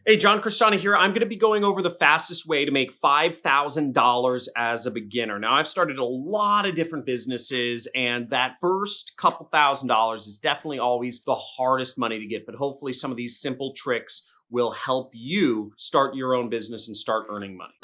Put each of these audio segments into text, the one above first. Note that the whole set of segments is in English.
Hey, John Cristani here. I'm going to be going over the fastest way to make $5,000 as a beginner. Now, I've started a lot of different businesses, and that first couple $1,000s is definitely always the hardest money to get. But hopefully some of these simple tricks will help you start your own business and start earning money.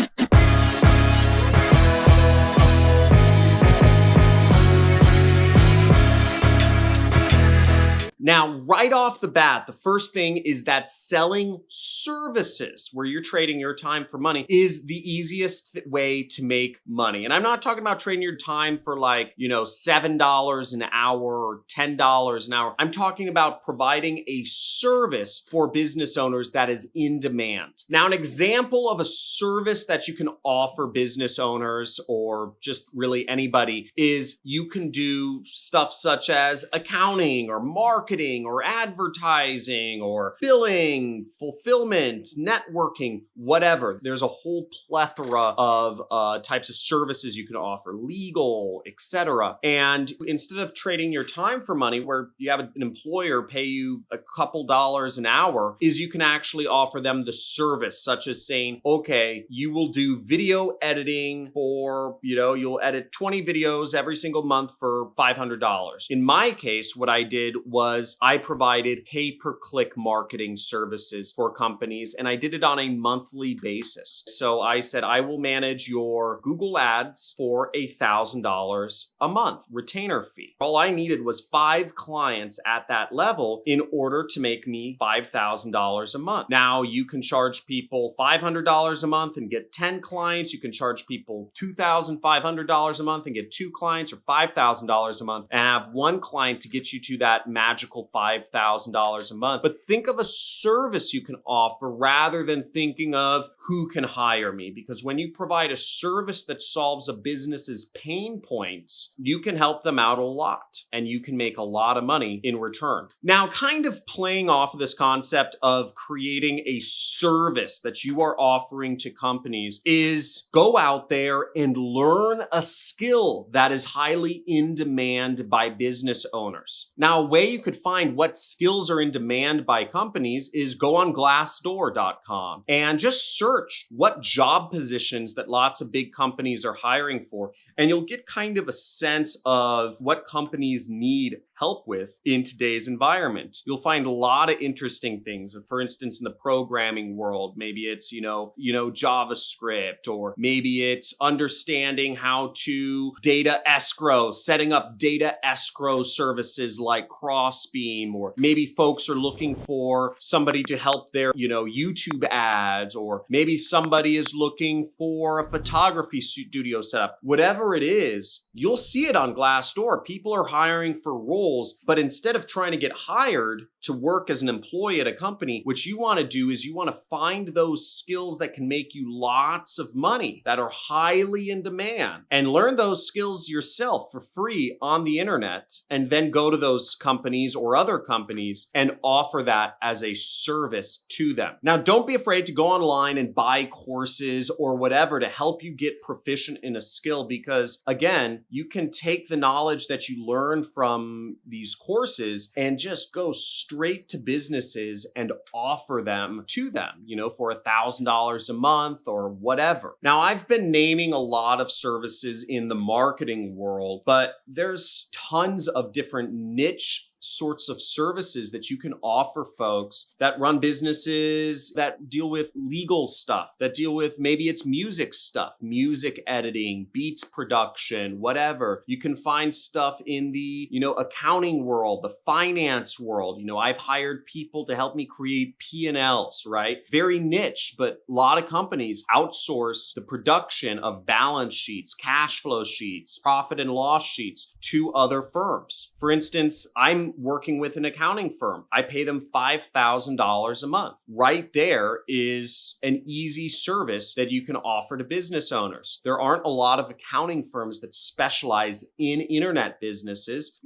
Now, right off the bat, the first thing is that selling services, where you're trading your time for money, is the easiest way to make money. And I'm not talking about trading your time for $7 an hour or $10 an hour. I'm talking about providing a service for business owners that is in demand. Now, an example of a service that you can offer business owners or just really anybody is you can do stuff such as accounting or marketing or advertising or billing, fulfillment, networking, whatever. There's a whole plethora of types of services you can offer, legal, etc. And instead of trading your time for money, where you have an employer pay you a couple dollars an hour, is you can actually offer them the service, such as saying, okay, you will do video editing for, you'll edit 20 videos every single month for $500. In my case, what I did was I provided pay-per-click marketing services for companies, and I did it on a monthly basis. So I said, I will manage your Google ads for $1,000 a month, retainer fee. All I needed was 5 clients at that level in order to make me $5,000 a month. Now you can charge people $500 a month and get 10 clients. You can charge people $2,500 a month and get 2 clients, or $5,000 a month and have 1 client to get you to that magical $5,000 a month. But think of a service you can offer rather than thinking of who can hire me. Because when you provide a service that solves a business's pain points, you can help them out a lot and you can make a lot of money in return. Now, kind of playing off of this concept of creating a service that you are offering to companies is go out there and learn a skill that is highly in demand by business owners. Now, a way you could find what skills are in demand by companies is go on glassdoor.com and just search what job positions that lots of big companies are hiring for. And you'll get kind of a sense of what companies need help with in today's environment. You'll find a lot of interesting things. For instance, in the programming world, maybe it's, JavaScript, or maybe it's understanding how to data escrow, setting up data escrow services like Crossbeam, or maybe folks are looking for somebody to help their, YouTube ads, or maybe somebody is looking for a photography studio setup. Whatever it is, you'll see it on Glassdoor. People are hiring for roles, but instead of trying to get hired to work as an employee at a company, what you want to do is you want to find those skills that can make you lots of money, that are highly in demand, and learn those skills yourself for free on the internet, and then go to those companies or other companies and offer that as a service to them. Now, don't be afraid to go online and buy courses or whatever to help you get proficient in a skill, because again, you can take the knowledge that you learn from these courses and just go straight to businesses and offer them to them, for $1,000 a month or whatever. Now, I've been naming a lot of services in the marketing world, but there's tons of different niche sorts of services that you can offer folks that run businesses that deal with legal stuff, that deal with maybe it's music stuff, music editing, beats production, whatever. You can find stuff in the, accounting world, the finance world. I've hired people to help me create P&Ls, right? Very niche, but a lot of companies outsource the production of balance sheets, cash flow sheets, profit and loss sheets to other firms. For instance, I'm working with an accounting firm. I pay them $5,000 a month. Right there is an easy service that you can offer to business owners. There aren't a lot of accounting firms that specialize in internet businesses.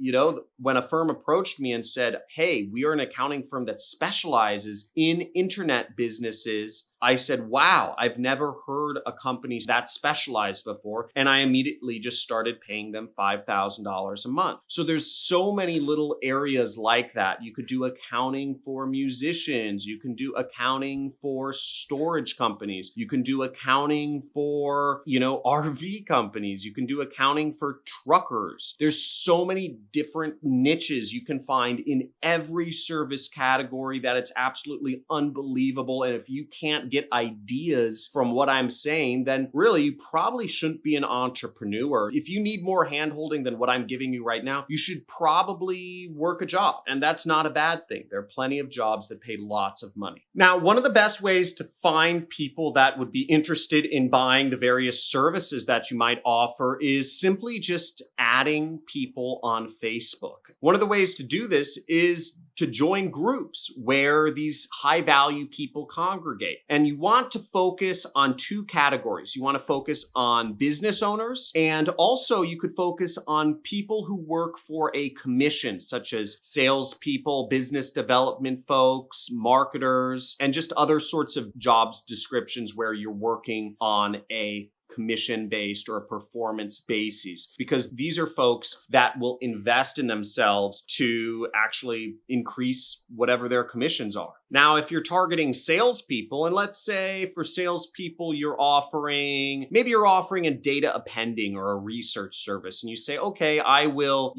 When a firm approached me and said, hey, we are an accounting firm that specializes in internet businesses, I said, wow, I've never heard a company that specialized before. And I immediately just started paying them $5,000 a month. So there's so many little areas areas like that. You could do accounting for musicians. You can do accounting for storage companies. You can do accounting for, RV companies. You can do accounting for truckers. There's so many different niches you can find in every service category that it's absolutely unbelievable. And if you can't get ideas from what I'm saying, then really you probably shouldn't be an entrepreneur. If you need more handholding than what I'm giving you right now, you should probably work a job. And that's not a bad thing. There are plenty of jobs that pay lots of money. Now, one of the best ways to find people that would be interested in buying the various services that you might offer is simply just adding people on Facebook. One of the ways to do this is to join groups where these high value people congregate. And you want to focus on two categories. You want to focus on business owners, and also you could focus on people who work for a commission, such as salespeople, business development folks, marketers, and just other sorts of jobs descriptions where you're working on a commission-based or a performance basis, because these are folks that will invest in themselves to actually increase whatever their commissions are. Now, if you're targeting salespeople, and let's say for salespeople, maybe you're offering a data appending or a research service, and you say, okay, I will,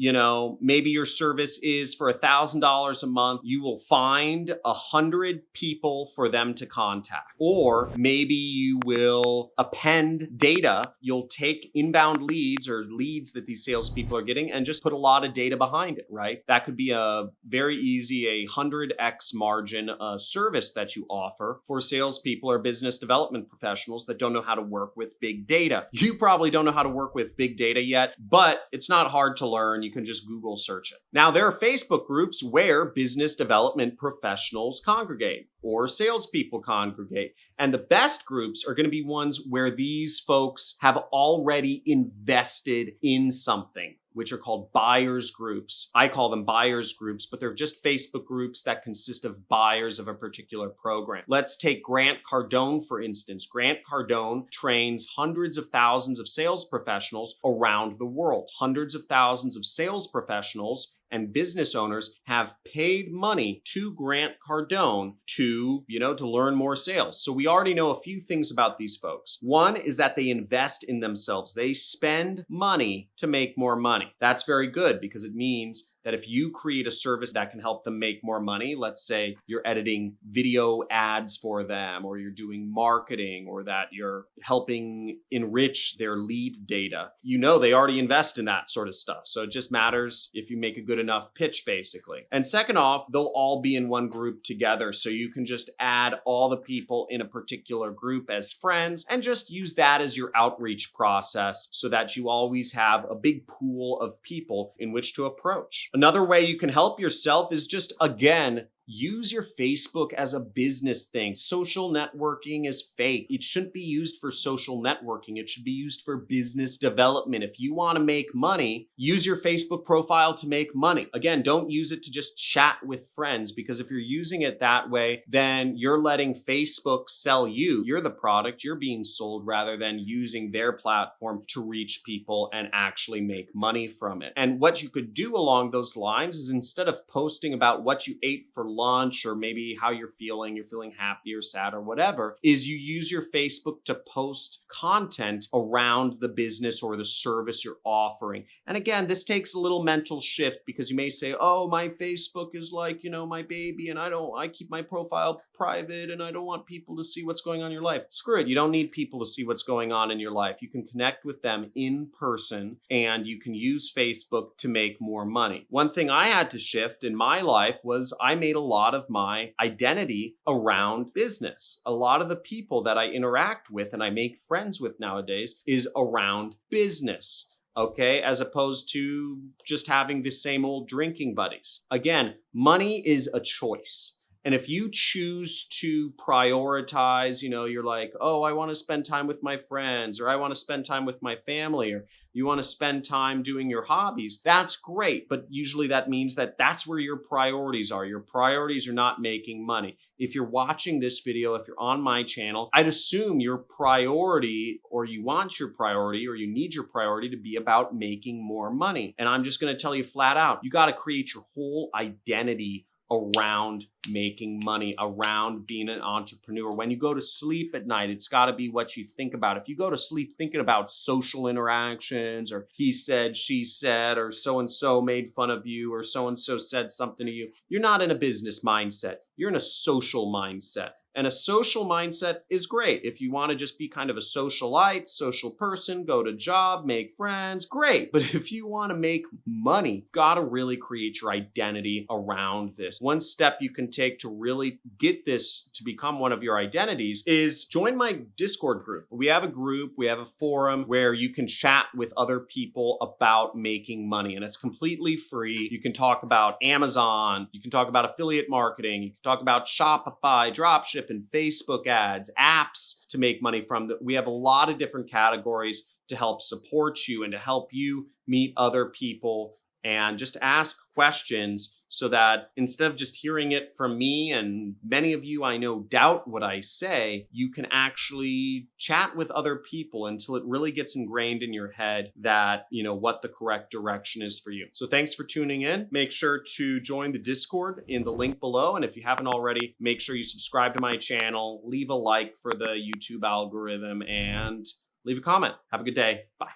maybe your service is for $1,000 a month. You will find 100 people for them to contact. Or maybe you will append data. You'll take inbound leads or leads that these salespeople are getting and just put a lot of data behind it, right? That could be a very easy, 100x margin service that you offer for salespeople or business development professionals that don't know how to work with big data. You probably don't know how to work with big data yet, but it's not hard to learn. You can just Google search it. Now, there are Facebook groups where business development professionals congregate or salespeople congregate. And the best groups are going to be ones where these folks have already invested in something, which are called buyers groups. I call them buyers groups, but they're just Facebook groups that consist of buyers of a particular program. Let's take Grant Cardone, for instance. Grant Cardone trains hundreds of thousands of sales professionals around the world. Hundreds of thousands of sales professionals and business owners have paid money to Grant Cardone to learn more sales. So we already know a few things about these folks. One is that they invest in themselves. They spend money to make more money. That's very good because it means that if you create a service that can help them make more money, let's say you're editing video ads for them, or you're doing marketing, or that you're helping enrich their lead data, they already invest in that sort of stuff. So it just matters if you make a good enough pitch, basically. And second off, they'll all be in one group together. So you can just add all the people in a particular group as friends and just use that as your outreach process so that you always have a big pool of people in which to approach. Another way you can help yourself is just, again, use your Facebook as a business thing. Social networking is fake. It shouldn't be used for social networking. It should be used for business development. If you want to make money, use your Facebook profile to make money. Again, don't use it to just chat with friends, because if you're using it that way, then you're letting Facebook sell you. You're the product. You're being sold rather than using their platform to reach people and actually make money from it. And what you could do along those lines is, instead of posting about what you ate for lunch or maybe how you're feeling happy or sad or whatever, is you use your Facebook to post content around the business or the service you're offering. And again, this takes a little mental shift, because you may say, oh, my Facebook is like, my baby, and I keep my profile private and I don't want people to see what's going on in your life. Screw it. You don't need people to see what's going on in your life. You can connect with them in person, and you can use Facebook to make more money. One thing I had to shift in my life was I made a lot of my identity around business. A lot of the people that I interact with and I make friends with nowadays is around business. Okay, as opposed to just having the same old drinking buddies. Again, money is a choice. And if you choose to prioritize, you're like, oh, I want to spend time with my friends, or I want to spend time with my family, or you want to spend time doing your hobbies, that's great. But usually that means that that's where your priorities are. Your priorities are not making money. If you're watching this video, if you're on my channel, I'd assume your priority, or you want your priority, or you need your priority to be about making more money. And I'm just going to tell you flat out, you got to create your whole identity around making money, around being an entrepreneur. When you go to sleep at night, it's got to be what you think about. If you go to sleep thinking about social interactions, or he said, she said, or so-and-so made fun of you, or so-and-so said something to you, you're not in a business mindset. You're in a social mindset. And a social mindset is great. If you want to just be kind of a socialite, social person, go to job, make friends, great. But if you want to make money, got to really create your identity around this. One step you can take to really get this to become one of your identities is join my Discord group. We have a group, we have a forum where you can chat with other people about making money, and it's completely free. You can talk about Amazon, you can talk about affiliate marketing, you can talk about Shopify, dropship, and Facebook ads, apps to make money from. We have a lot of different categories to help support you and to help you meet other people and just ask questions, so that instead of just hearing it from me, and many of you I know doubt what I say, you can actually chat with other people until it really gets ingrained in your head that, what the correct direction is for you. So thanks for tuning in. Make sure to join the Discord in the link below. And if you haven't already, make sure you subscribe to my channel, leave a like for the YouTube algorithm, and leave a comment. Have a good day. Bye.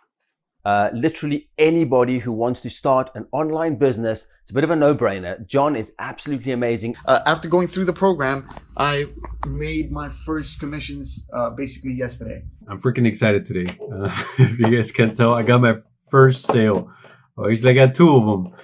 Literally anybody who wants to start an online business, it's a bit of a no-brainer. John is absolutely amazing. After going through the program, I made my first commissions basically yesterday. I'm freaking excited today. If you guys can tell, I got my first sale. I usually got two of them.